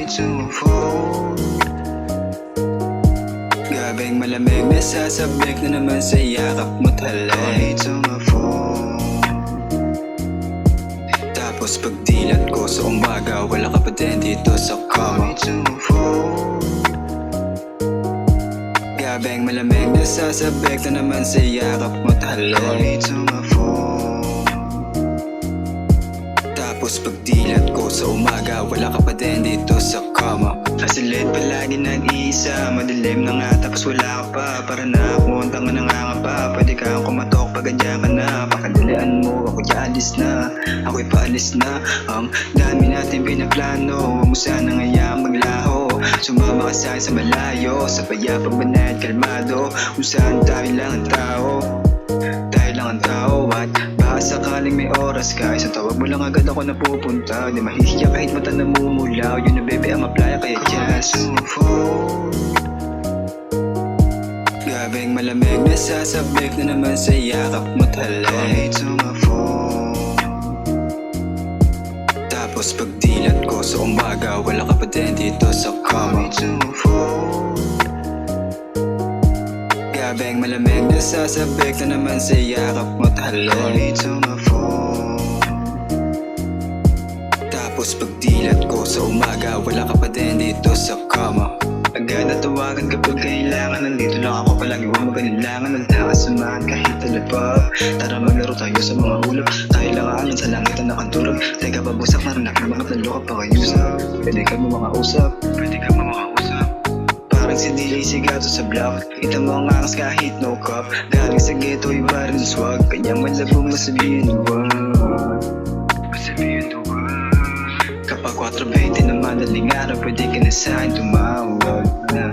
me to my phone. Gabing malamig, nasasabik na naman sa yakap mo't halay. Call me to my phone. Tapos pagdilat ko sa umaga, wala ka pa din dito sa kama. Call me to my phone. Gabing malamig, nasasabik na naman sa yakap mo't halay. Call me to my phone. Tapos pagdilat ko sa umaga, wala ka pa din dito sa kama. Kasilid palagi nag-iisa, madilim na nga tapos wala ka pa. Para na ako, tanga na nga pa. Pwede kang kumatok pag andyan ka na. Pakadalian mo, ako alis na. Ako'y paalis na. Ang dami natin pinaplano, huwag mo sana ngayang maglaho. Sumama ka sa'kin sa malayo, sa payapang banayad kalmado. Kung saan tayo lang ang tao, tayo lang ang tao. At baka sakaling may oras ka, isang tawag mo lang agad ako napupunta. Di mahihiya kahit mata namumulaw. Yun na baby ang maplaya kaya just gabing malamig, nasasabik na naman sa yakap mo't halay. Call me to my phone. Tapos pagdilat ko sa umaga, wala ka pa din dito sa kama. Call me to my phone. Gabing malamig, nasasabik na naman sa yakap mo't halay. Call me to my phone. Tapos pagdilat ko sa umaga, wala ka pa din dito sa kama. Agad na tawagan kapag kailangan, nandito lang ako palagi, huwag magalinlangan. Nagtakas sumahan kahit talabag. Tara maglaro tayo sa mga ulap, tayo lang alam sa langit na nakanturag. Teka babusak, narinak ng mga talo ka pa kayo sa. Pwede ka mo mga usap, pwede ka mo mga usap. Parang si DJ sigato sa block, kita mo ang angas kahit no cup. Galing sa ghetto, iba rin swag, kanya malabo masabihin wag. Masabihin wag. Kapag 4:20 na madaling araw, pwede ka na sa'kin tumawag na.